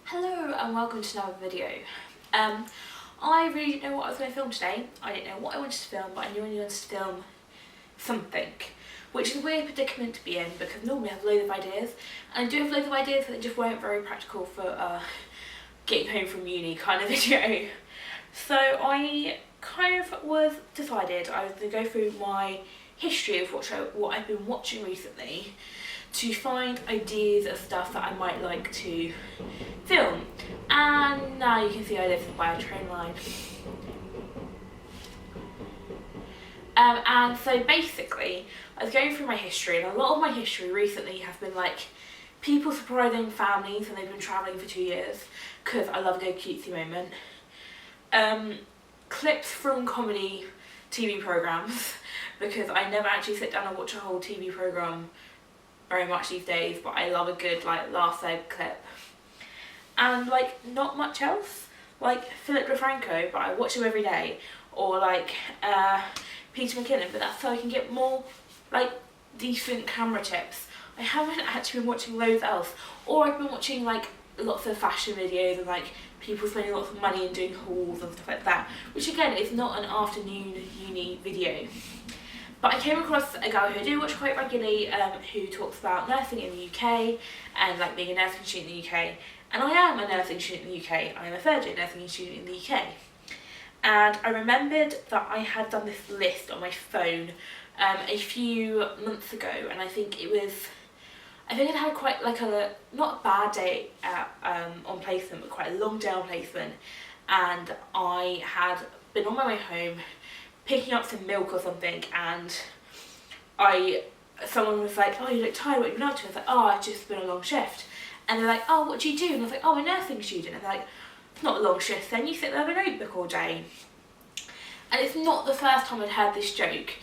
Hello and welcome to another video. I really didn't know what I was going to film today. I didn't know what I wanted to film, but I knew I wanted to film something, which is a weird predicament to be in because normally I have loads of ideas, and I do have loads of ideas but they just weren't very practical for getting home from uni kind of video. So I kind of was decided I was going to go through my history of what I've been watching recently to find ideas of stuff that I might like to film. And now you can see I live by a train line. And so basically, I was going through my history, and a lot of my history recently has been like people surprising families when they've been travelling for 2 years, because I love a good cutesy moment. Clips from comedy TV programmes, because I never actually sit down and watch a whole TV programme very much these days, but I love a good like last third clip. And like not much else, like Philip DeFranco, but I watch him every day, or like Peter McKinnon, but that's so I can get more like decent camera tips. I haven't actually been watching loads else, or I've been watching like lots of fashion videos and like people spending lots of money and doing hauls and stuff like that, which again is not an afternoon uni video. But I came across a girl who I do watch quite regularly, who talks about nursing in the UK and like being a nursing student in the UK. And I am a nursing student in the UK. I am a third year nursing student in the UK. And I remembered that I had done this list on my phone a few months ago, and I think I'd had quite like not a bad day on placement, but quite a long day on placement. And I had been on my way home picking up some milk or something, and someone was like, "Oh, you look tired, what have you been up to?" I was like, "Oh, I've just been a long shift." And they're like, "Oh, what do you do?" And I was like, "Oh, I'm a nursing student." And they're like, "It's not a long shift then, you sit there with a notebook all day." And it's not the first time I'd heard this joke,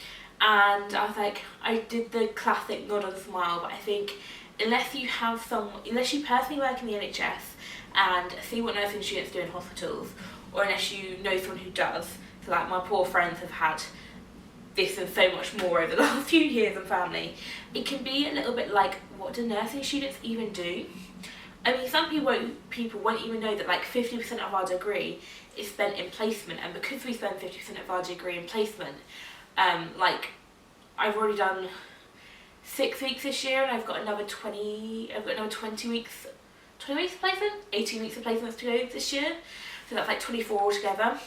and I was like, I did the classic nod and smile, but I think unless you personally work in the NHS and see what nursing students do in hospitals, or unless you know someone who does, so like my poor friends have had this and so much more over the last few years and family, it can be a little bit like, what do nursing students even do? I mean, some people won't even know that like 50% of our degree is spent in placement, and because we spend 50% of our degree in placement, like I've already done 6 weeks this year, and I've got another 20 weeks of placement, 18 weeks of placements to go this year, so that's like 24 altogether.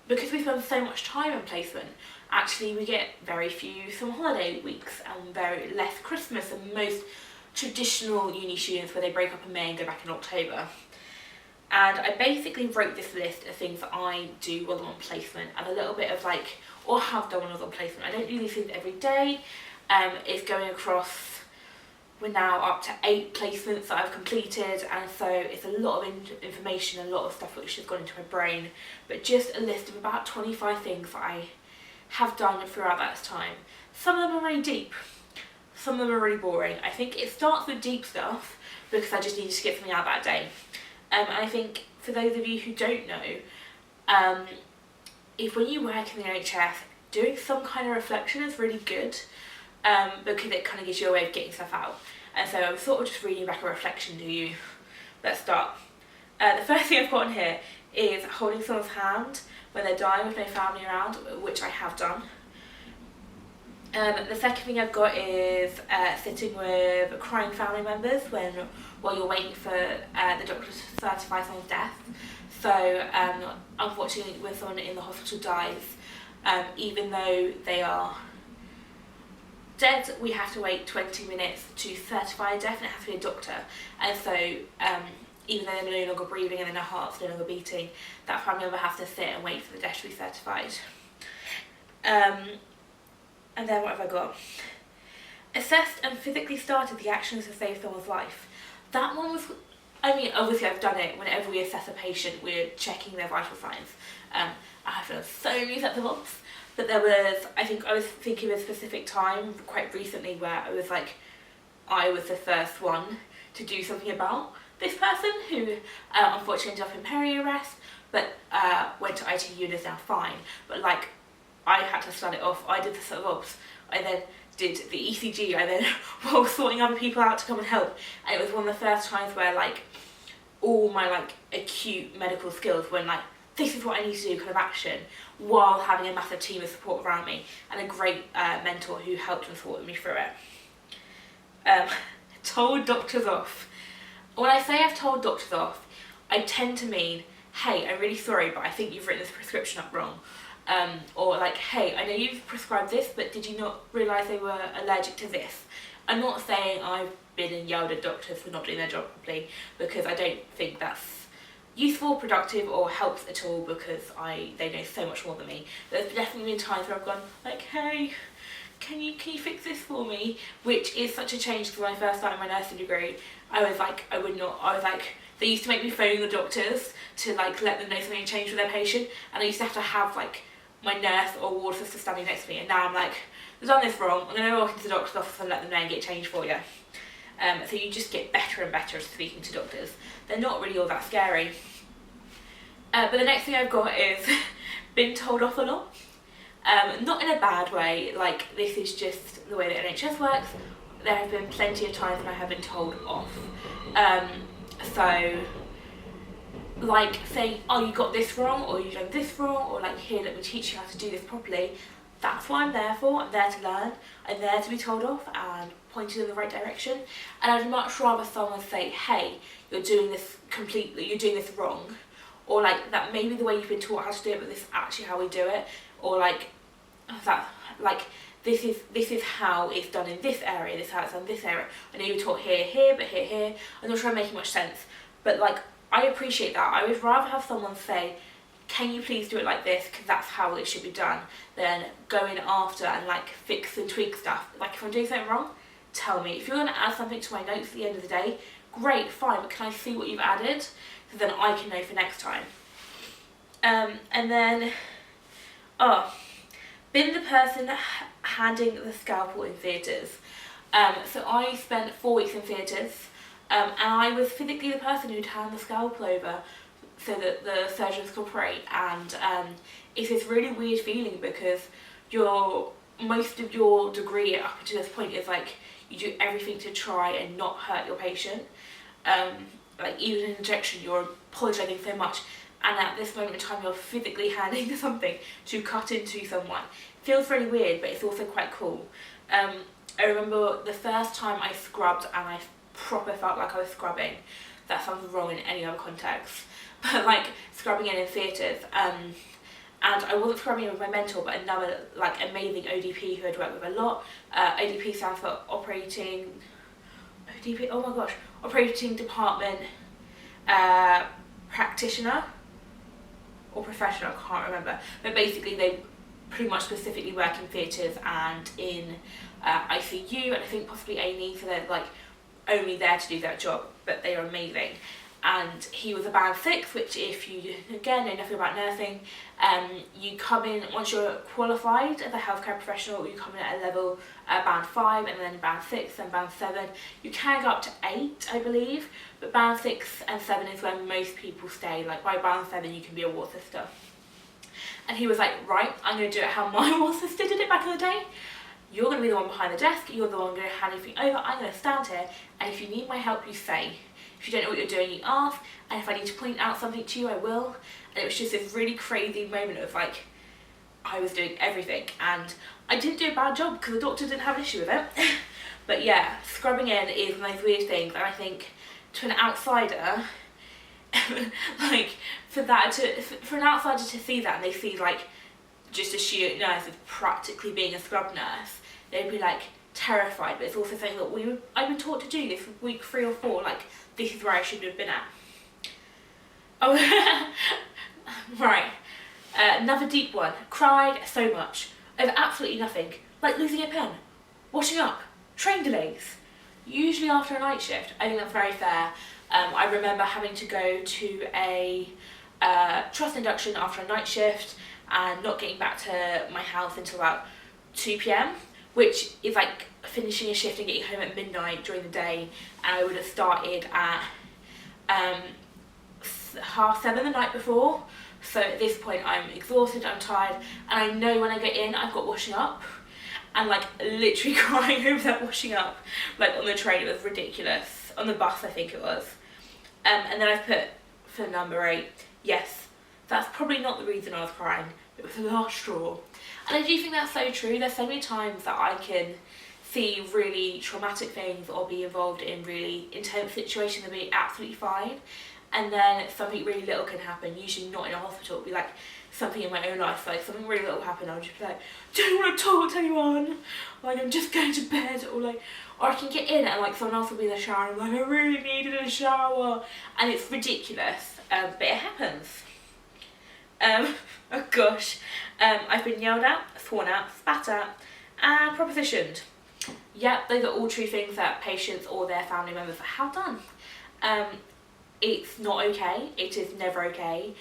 Because we spend so much time in placement, actually we get very few summer holiday weeks and very less Christmas than most traditional uni students, where they break up in May and go back in October. And I basically wrote this list of things that I do while I'm on placement, and a little bit of like, or have done when I was on placement. I don't do these things every day. It's going across, we're now up to 8 placements that I've completed, and so it's a lot of information, a lot of stuff which has gone into my brain, but just a list of about 25 things that I have done throughout that time. Some of them are really deep, some of them are really boring. I think it starts with deep stuff because I just needed to get something out that day. I think for those of you who don't know, if when you work in the NHS, doing some kind of reflection is really good, because it kind of gives you a way of getting stuff out. And so I'm sort of just reading back a reflection to you. Let's start. The first thing I've got on here is holding someone's hand when they're dying with no family around, which I have done. The second thing I've got is sitting with crying family members while you're waiting for the doctor to certify someone's death. So unfortunately, when someone in the hospital dies, even though they are dead, we have to wait 20 minutes to certify a death, and it has to be a doctor. And so even though they're no longer breathing and their heart's no longer beating, that family member has to sit and wait for the death to be certified. And then what have I got? Assessed and physically started the actions to save someone's life. That one was, I mean, obviously I've done it whenever we assess a patient, we're checking their vital signs. I have done so many sets of ops, but there was, I think I was thinking of a specific time quite recently where I was like, I was the first one to do something about this person who unfortunately ended up in peri-arrest, but went to ITU and is now fine. But like, I had to start it off. I did the set of ops. I then did the ECG. I then was sorting other people out to come and help. And it was one of the first times where like all my like acute medical skills when like this is what I need to do kind of action, while having a massive team of support around me and a great mentor who helped and supported me through it. Told doctors off. When I say I've told doctors off, I tend to mean, hey, I'm really sorry, but I think you've written this prescription up wrong. Or like, hey, I know you've prescribed this, but did you not realise they were allergic to this? I'm not saying I've been and yelled at doctors for not doing their job properly, because I don't think that's useful, productive, or helps at all, because they know so much more than me. There's definitely been times where I've gone like, hey, can you fix this for me? Which is such a change, because when I first started my nursing degree, I was like, they used to make me phone the doctors to like let them know something had changed with their patient, and I used to have like my nurse or ward sister standing next to me, and now I'm like, I've done this wrong, I'm going to walk into the doctor's office and let them know and get changed for you. So you just get better and better at speaking to doctors. They're not really all that scary. But the next thing I've got is been told off a lot. Not in a bad way, like this is just the way that NHS works. There have been plenty of times when I have been told off. So like saying, oh, you got this wrong, or you've done this wrong, or like, here, let me teach you how to do this properly. That's what I'm there for. I'm there to learn. I'm there to be told off and pointed in the right direction. And I'd much rather someone say, hey, you're doing this wrong, or like that maybe the way you've been taught how to do it, but this is actually how we do it, or like that, like this is how it's done in this area, this is how it's done in this area. I know you were taught here, but here. I'm not sure I'm making much sense, but like I appreciate that. I would rather have someone say, can you please do it like this, because that's how it should be done, than go in after and like fix and tweak stuff. Like if I'm doing something wrong, tell me. If you're going to add something to my notes at the end of the day, great, fine, but can I see what you've added, so then I can know for next time. And then, been the person handing the scalpel in theatres. So I spent 4 weeks in theatres, and I was physically the person who'd hand the scalpel over so that the surgeons could operate, and it's this really weird feeling, because most of your degree up to this point is like you do everything to try and not hurt your patient. Like even an injection, you're apologising so much, and at this moment in time you're physically handing something to cut into someone. It feels really weird, but it's also quite cool. I remember the first time I scrubbed and I proper felt like I was scrubbing. That sounds wrong in any other context, but like scrubbing in theatres, and I wasn't scrubbing with my mentor, but another like amazing ODP who I'd worked with a lot. ODP stands for operating department practitioner or professional, I can't remember, but basically they pretty much specifically work in theatres and in ICU, and I think possibly A&E, so they're like only there to do that job, but they are amazing. And he was a band 6, which if you, again, know nothing about nursing, you come in, once you're qualified as a healthcare professional, you come in at a level band 5, and then band 6 and band 7. You can go up to 8, I believe, but band 6 and 7 is where most people stay. Like by band 7 you can be a ward sister. And he was like, right, I'm going to do it how my ward sister did it back in the day. You're going to be the one behind the desk, you're the one going to hand everything over, I'm going to stand here, and if you need my help, you say. If you don't know what you're doing, you ask, and if I need to point out something to you, I will. And it was just this really crazy moment of like, I was doing everything, and I didn't do a bad job because the doctor didn't have an issue with it. But yeah, scrubbing in is one of those weird things, and I think to an outsider, like for an outsider to see that, and they see like just a sheer nurse as practically being a scrub nurse, they'd be like terrified. But it's also something that I've been taught to do this week 3 or 4, like this is where I should have been at. Oh, right. Another deep one. Cried so much over absolutely nothing, like losing a pen, washing up, train delays. Usually after a night shift. I think that's very fair. I remember having to go to a trust induction after a night shift and not getting back to my house until about 2 p.m, which is like finishing a shift and getting home at midnight during the day, and I would have started at 7:30 the night before. So at this point I'm exhausted, I'm tired, and I know when I get in I've got washing up, and like literally crying over that washing up, like on the train. It was ridiculous. On the bus I think it was. And then I've put for number 8, yes, that's probably not the reason I was crying, it was the last straw. And I do think that's so true. There's so many times that I can see really traumatic things or be involved in really intense situations and be absolutely fine. And then something really little can happen, usually not in a hospital, it'll be like something in my own life, like something really little happen, I'll just be like, don't want to talk to anyone, like I'm just going to bed, or I can get in and like someone else will be in the shower and I'm like, I really needed a shower, and it's ridiculous, but it happens. Oh gosh, I've been yelled at, sworn at, spat at, and propositioned. Yep, those are all true things that patients or their family members have done. It's not okay, it is never okay.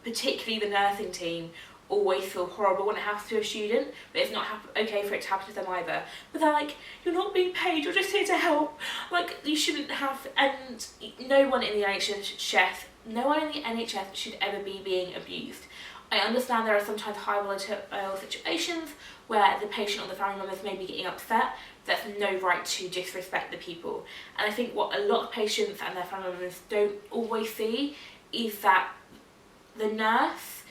Particularly the nursing team always feel horrible when it happens to a student, but it's not okay for it to happen to them either. But they're like, you're not being paid, you're just here to help. Like, you shouldn't have, and no one in the NHS should ever be being abused. I understand there are sometimes high volatile situations where the patient or the family members may be getting upset. There's no right to disrespect the people. And I think what a lot of patients and their family members don't always see is that the nurse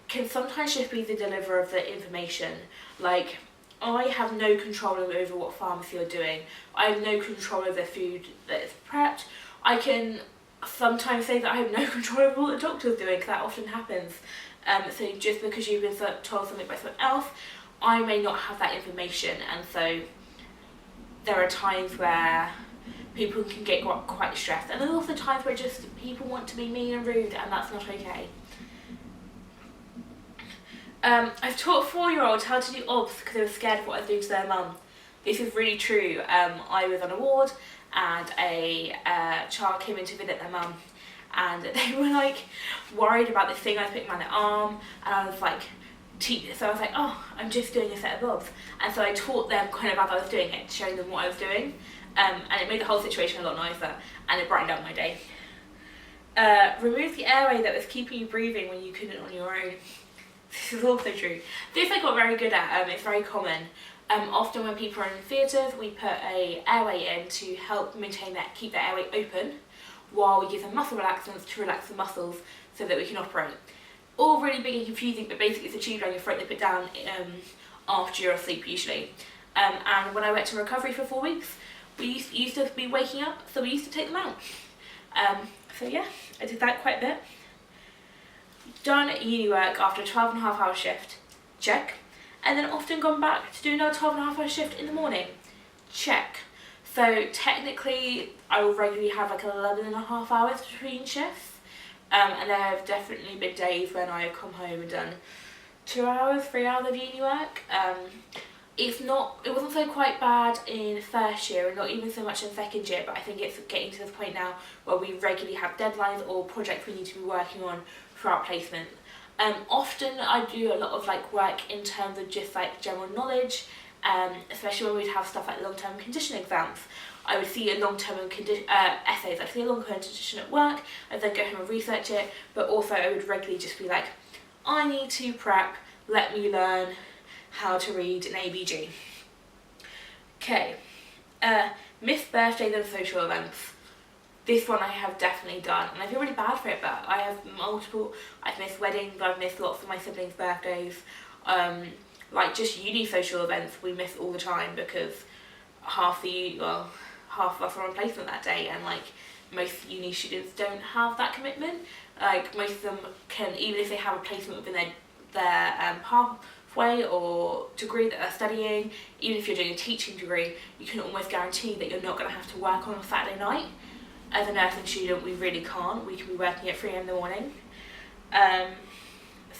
can sometimes just be the deliverer of the information. Like, I have no control over what pharmacy you're doing. I have no control over the food that is prepped. I can sometimes say that I have no control over what the doctor's doing, because that often happens. So just because you've been told something by someone else, I may not have that information, and so there are times where people can get quite stressed, and there's also times where just people want to be mean and rude, and that's not okay. I've taught 4-year-olds how to do OBS because they were scared of what I was doing to their mum. This is really true. I was on a ward and a child came in to visit their mum, and they were like worried about this thing I was putting on their arm, and I was like, so I was like, oh, I'm just doing a set of OBS, and so I taught them kind of as I was doing it, showing them what I was doing, and it made the whole situation a lot nicer, and it brightened up my day. Remove the airway that was keeping you breathing when you couldn't on your own. This is also true. This I got very good at, it's very common. Often when people are in theatres, we put a airway in to help keep the airway open, while we give them muscle relaxants to relax the muscles so that we can operate. All really big and confusing, but basically it's a tube down your throat they put down after you're asleep usually. And when I went to recovery for 4 weeks, we used to be waking up, so we used to take them out. So yeah, I did that quite a bit. Done uni work after a 12.5-hour shift, check. And then often gone back to do another 12.5-hour shift in the morning, check. So technically I will regularly have like 11.5 hours between shifts. And there have definitely been days when I've come home and done 2 hours, 3 hours of uni work. It wasn't so quite bad in first year and not even so much in second year, but I think it's getting to this point now where we regularly have deadlines or projects we need to be working on throughout placement. Often I do a lot of like work in terms of just like general knowledge, especially when we'd have stuff like long-term condition exams. I would see a long-term essays, I'd see a long-term condition at work, I'd then go home and research it, but also I would regularly just be like, I need to prep, let me learn how to read an ABG. Okay, missed birthdays and social events. This one I have definitely done, and I feel really bad for it, but I have multiple. I've missed weddings, I've missed lots of my siblings' birthdays, like just uni social events we miss all the time because half of us are on placement that day, and like most uni students don't have that commitment. Like most of them can, even if they have a placement within their pathway or degree that they're studying, even if you're doing a teaching degree, you can almost guarantee that you're not going to have to work on a Saturday night. As a nursing student, we really can't. We can be working at 3 AM in the morning.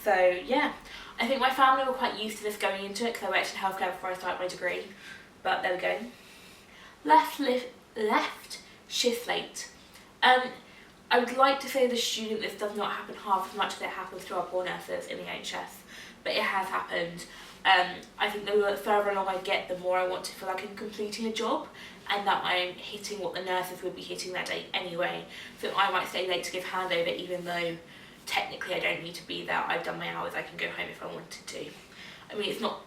So yeah, I think my family were quite used to this going into it because I worked in healthcare before I started my degree. But there we go. Left shift late. I would like to say as a student this does not happen half as much as it happens to our poor nurses in the NHS, but it has happened. I think the further along I get, the more I want to feel like I'm completing a job and that I'm hitting what the nurses would be hitting that day anyway. So I might stay late to give handover even though technically I don't need to be there. I've done my hours, I can go home if I wanted to. I mean, it's not,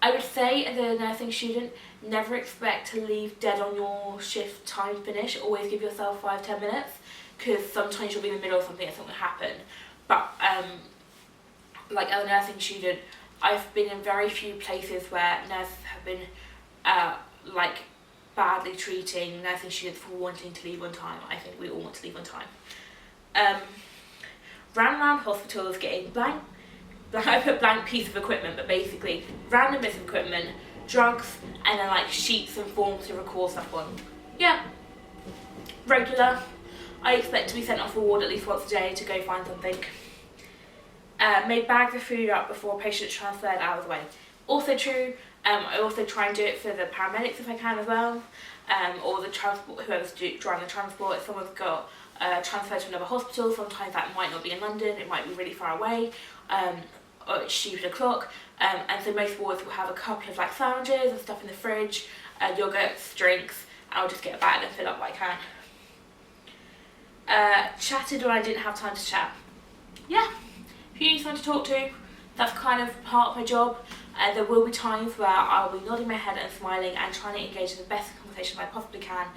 I would say as a nursing student, never expect to leave dead on your shift time finish. Always give yourself 5-10 minutes, because sometimes you'll be in the middle of something and something will happen. But like as a nursing student, I've been in very few places where nurses have been like badly treating nursing students for wanting to leave on time. I think we all want to leave on time. Ran around hospitals getting I put blank piece of equipment, but basically random bits of equipment, drugs, and then like sheets and forms to record stuff on. Yeah, regular. I expect to be sent off a ward at least once a day to go find something. Made bags of food up before patients transferred out of the way. Also true. I also try and do it for the paramedics if I can as well, or the transport, whoever's driving the transport. If someone's got transferred to another hospital, sometimes that might not be in London, it might be really far away, or it's stupid o'clock, and so most wards will have a couple of like sandwiches and stuff in the fridge, yogurts, drinks. I'll just get a bag and fill up what I can. Chatted when I didn't have time to chat. Yeah, if you need someone to talk to, that's kind of part of my job. There will be times where I'll be nodding my head and smiling and trying to engage in the best conversation I possibly can,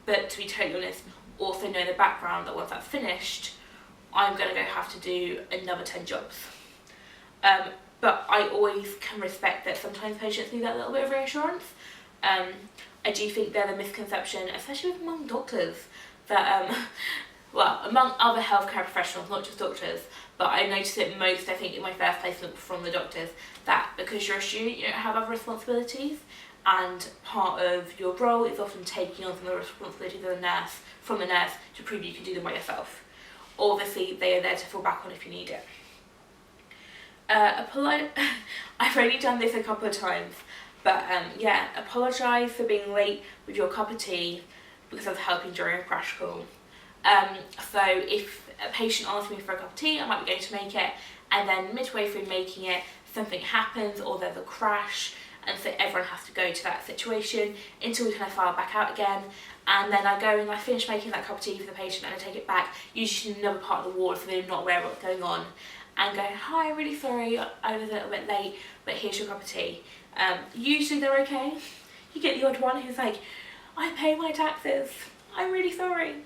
but to be totally honest, also know in the background that once that's finished, I'm going to go have to do another 10 jobs. But I always can respect that sometimes patients need that little bit of reassurance. I do think there's a misconception, especially among doctors, that well, among other healthcare professionals, not just doctors, but I noticed it most, I think, in my first placement from the doctors, that because you're a student, you don't have other responsibilities, and part of your role is often taking on some of the responsibilities of the nurse, from the nurse, to prove you can do them by yourself. Obviously, they are there to fall back on if you need it. I've only done this a couple of times, but yeah, apologise for being late with your cup of tea because I was helping during a crash call. So if a patient asks me for a cup of tea, I might be going to make it, and then midway through making it, something happens or there's a crash, and so everyone has to go to that situation until we kind of file back out again. And then I go and I finish making that cup of tea for the patient and I take it back, usually to another part of the ward so they're not aware of what's going on, and go, hi, I'm really sorry, I was a little bit late, but here's your cup of tea. Usually they're okay. You get the odd one who's like, I pay my taxes, I'm really sorry.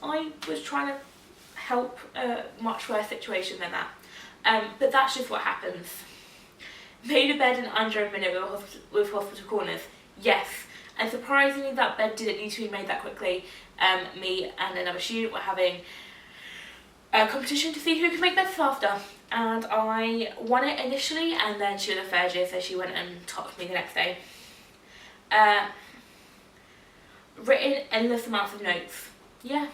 I was trying to help a much worse situation than that. But that's just what happens. Made a bed in under a minute with hospital corners. Yes. And surprisingly, that bed didn't need to be made that quickly. Me and another student were having a competition to see who could make beds faster. And I won it initially, and then she was a third year, so she went and topped me the next day. Written endless amounts of notes. Yeah.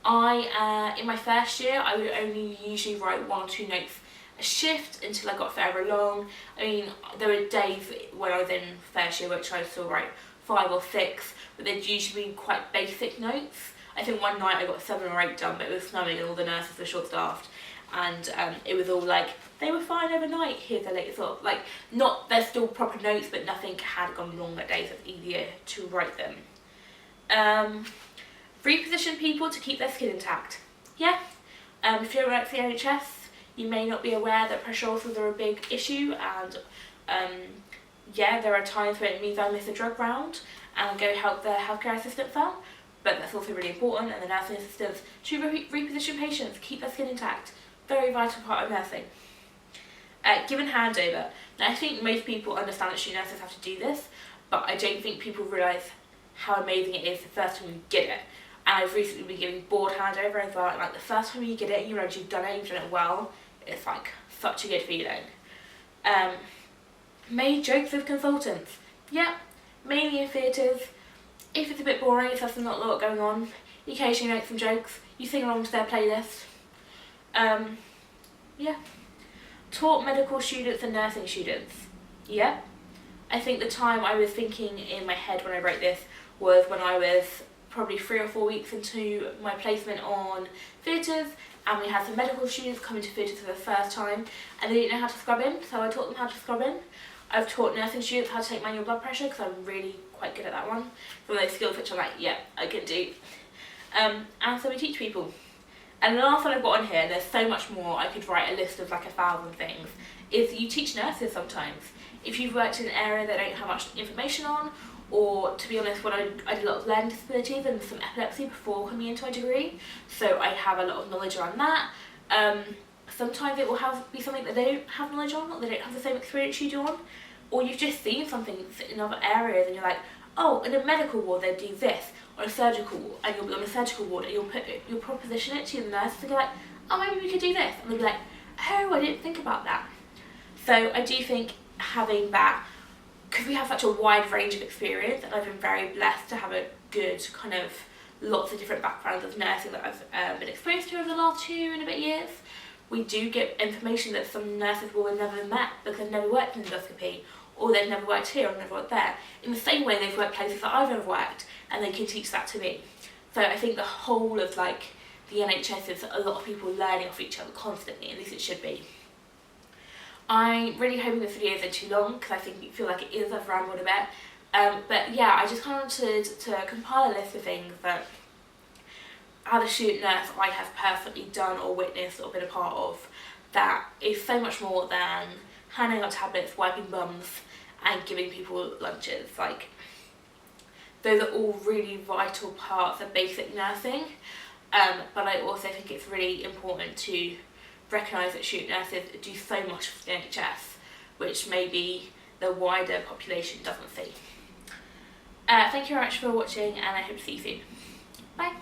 In my first year, I would only usually write 1 or 2 notes a shift until I got further along. I mean, there were days when I was in first year which I would still write 5 or 6, but they'd usually be quite basic notes. I think one night I got 7 or 8 done, but it was snowing and all the nurses were short-staffed, and it was all like, they were fine overnight, here's the latest thought. Like, they're still proper notes, but nothing had gone wrong that day, so it's easier to write them. Reposition people to keep their skin intact. Yeah, if you work for the NHS, you may not be aware that pressure ulcers are a big issue, and yeah, there are times when it means I miss a drug round and go help the healthcare assistant firm, but that's also really important, and the nursing assistants to reposition patients, keep their skin intact. Very vital part of nursing. Given handover. Now, I think most people understand that student nurses have to do this, but I don't think people realise how amazing it is the first time you get it. And I've recently been giving board handover as well, and like the first time you get it, you realise you've done it well, it's like such a good feeling. Made jokes with consultants. Yeah, mainly in theatres. If it's a bit boring, if there's not a lot going on, you occasionally make some jokes, you sing along to their playlist. Yeah. Taught medical students and nursing students. Yeah. I think the time I was thinking in my head when I wrote this was when I was probably 3 or 4 weeks into my placement on theatres, and we had some medical students coming to theatres for the first time, and they didn't know how to scrub in, so I taught them how to scrub in. I've taught nursing students how to take manual blood pressure, because I'm really quite good at that one. Some of those skills which I'm like, yeah, I can do. And so we teach people. And the last one I've got on here, and there's so much more, I could write a list of like 1,000 things, is you teach nurses sometimes. if you've worked in an area they don't have much information on, or to be honest, when I did a lot of learning disabilities and some epilepsy before coming into my degree, so I have a lot of knowledge around that. Sometimes it will be something that they don't have knowledge on, or they don't have the same experience you do on, or you've just seen something in other areas and you're like, oh, in a medical ward they do this, or a surgical, and you'll be on a surgical ward and you'll proposition it to the nurse and go like, oh, maybe we could do this, and they'll be like, oh, I didn't think about that. So I do think having that, because we have such a wide range of experience, and I've been very blessed to have a good kind of lots of different backgrounds of nursing that I've been exposed to over the last 2 and a bit years. We do get information that some nurses will have never met because they've never worked in endoscopy, or they've never worked here or never worked there. In the same way they've worked places that I've never worked, and they can teach that to me. So I think the whole of like the NHS is a lot of people learning off each other constantly, at least it should be. I'm really hoping this video isn't too long because I feel like it is, I've rambled a bit. But yeah, I just kind of wanted to compile a list of things that as a student nurse I have personally done or witnessed or been a part of that is so much more than handing out tablets, wiping bums and giving people lunches. Like, those are all really vital parts of basic nursing, but I also think it's really important to recognise that student nurses do so much for the NHS, which maybe the wider population doesn't see. Thank you very much for watching, and I hope to see you soon. Bye!